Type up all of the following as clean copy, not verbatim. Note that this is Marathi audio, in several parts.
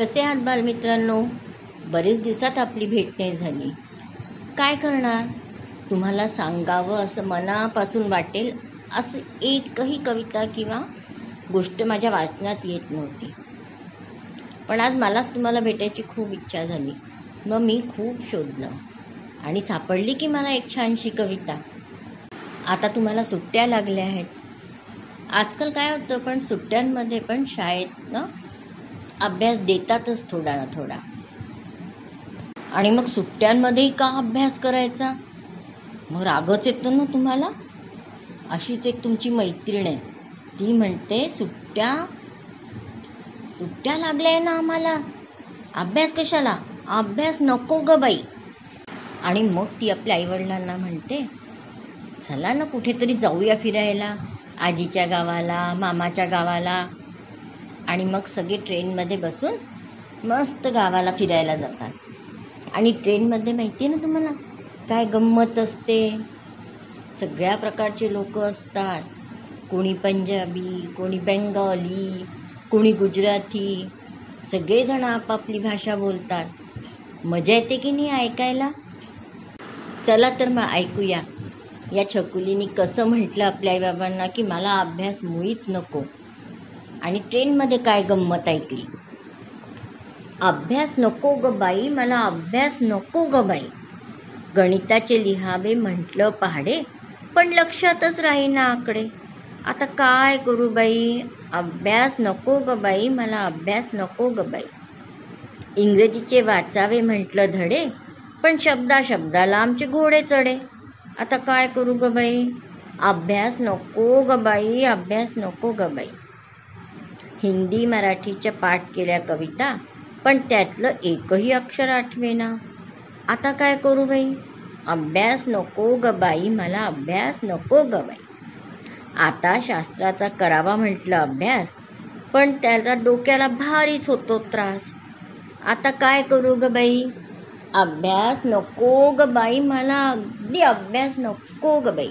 कसे आहात बालमित्रांनो? बरेच दिवसात आपली भेट नाही झाली. काय करणार? तुम्हाला सांगावं असं मनापासून वाटेल असं एकही कविता किंवा गोष्ट माझ्या वाचनात येत नव्हती. पण आज मलाच तुम्हाला भेटायची खूप इच्छा झाली. मग मी खूप शोधलं आणि सापडली की मला एक छानशी कविता. आता तुम्हाला सुट्ट्या लागल्या आहेत. आजकाल काय होतं, पण सुट्ट्यांमध्ये पण शाळेत अभ्यास देतातच थोडा ना थोडा. आणि मग सुट्ट्यांमध्येही का अभ्यास करायचा? मग रागच येतो ना तुम्हाला. अशीच एक तुमची मैत्रीण आहे, ती म्हणते सुट्ट्या लागल्या ना आम्हाला, अभ्यास कशाला, अभ्यास नको ग बाई. आणि मग ती आपल्या आईवडिलांना म्हणते चला ना कुठेतरी जाऊया फिरायला, आजीच्या गावाला, मामाच्या गावाला. आणि मग सगळे ट्रेनमध्ये बसून मस्त गावाला फिरायला जातात. आणि ट्रेनमध्ये माहिती आहे ना तुम्हाला काय गंमत असते. सगळ्या प्रकारचे लोक असतात. कोणी पंजाबी, कोणी बेंगॉली, कोणी गुजराती. सगळेजण आपापली भाषा बोलतात. मजा येते की नाही ऐकायला? चला तर मग ऐकूया या छकुलीनी कसं म्हटलं आपल्या आईबाबांना की मला अभ्यास मुळीच नको. आणि ट्रेनमध्ये काय गंमत ऐकली. अभ्यास नको ग बाई, मला अभ्यास नको ग बाई. गणिताचे लिहावे म्हटलं पहाडे, पण लक्षातच राहीना आकडे. आता काय करू बाई, अभ्यास नको ग बाई, मला अभ्यास नको ग बाई. इंग्रजीचे वाचावे म्हटलं धडे, पण शब्दाला आमचे घोडे चढे. आता काय करू ग बाई, अभ्यास नको ग बाई, अभ्यास नको ग बाई. हिंदी मराठीच्या पाठ केल्या कविता, पण त्यातलं एकही अक्षर आठवेना. आता काय करू बाई, अभ्यास नको ग बाई, मला अभ्यास नको ग बाई. आता शास्त्राचा करावा म्हटलं अभ्यास, पण त्याचा डोक्याला भारीच होतो त्रास. आता काय करू ग बाई, अभ्यास नको ग बाई, मला अगदी अभ्यास नको ग बाई.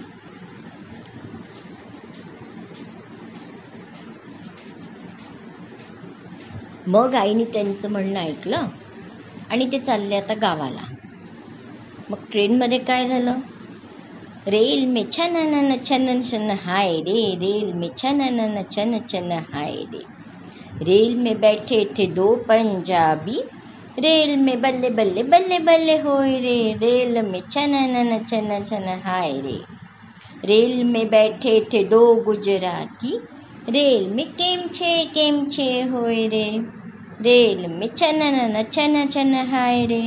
मग आईने त्यांचं म्हणणं ऐकलं आणि ते चालले आता गावाला. मग ट्रेनमध्ये काय झालं, रेल में छन न छन छन हाय रे, रेल में छन न छन छन हाय रे. रेल में बैठे थे दो पंजाबी, रेल में बल्ले बल्ले बल्ले बल्ले होय रे. रेल में छन न छन छन हाय रे. रेल में बैठे थे दो गुजराती, रेल में केम छे होय रे. रेल में छन न छन छन हाय रे.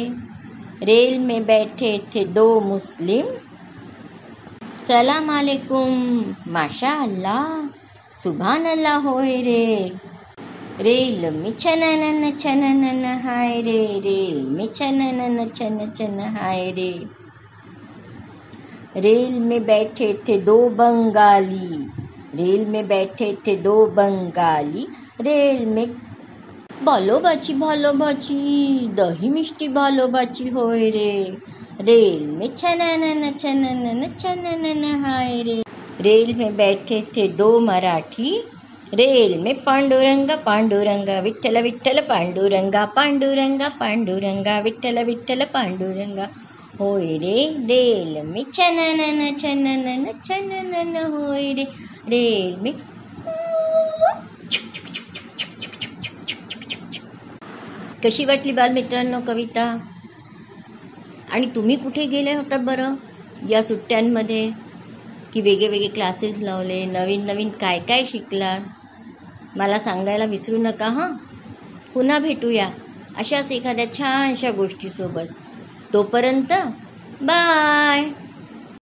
रेल में बैठे थे दो मुस्लिम, सलाम अलैकुम माशा अल्लाह सुभान अल्लाह होय रे. रेल में छन न हाय रे. रेल में छन न छन हाय रे. रेल में बैठे थे दो बंगाली, रेल में बैठे थे दो बंगाली. रेल में भालो भाची दही मिष्टी भालो भाची होय रे. रेल में छन न हाय रे. रेल में बैठे थे दो मराठी, रेल में पांडुरंगा विठ्ठल विठ्ठल पांडुरंगा पांडुरंगा पांडुरंगा विठ्ठल विठ्ठल पांडुरंगा होय रे. रेल में छन न होय रे. रेल में. कशी वाटली बालमित्रांनो कविता? आणि तुम्ही कुठे गेले होतात बरं या सुट्ट्यांमध्ये? की वेगळे क्लासेस लावले, नवीन काय काय शिकला? मला सांगायला विसरू नका हं. पुन्हा भेटूया अशाच एखाद्या छानशा गोष्टीसोबत. तोपर्यंत बाय.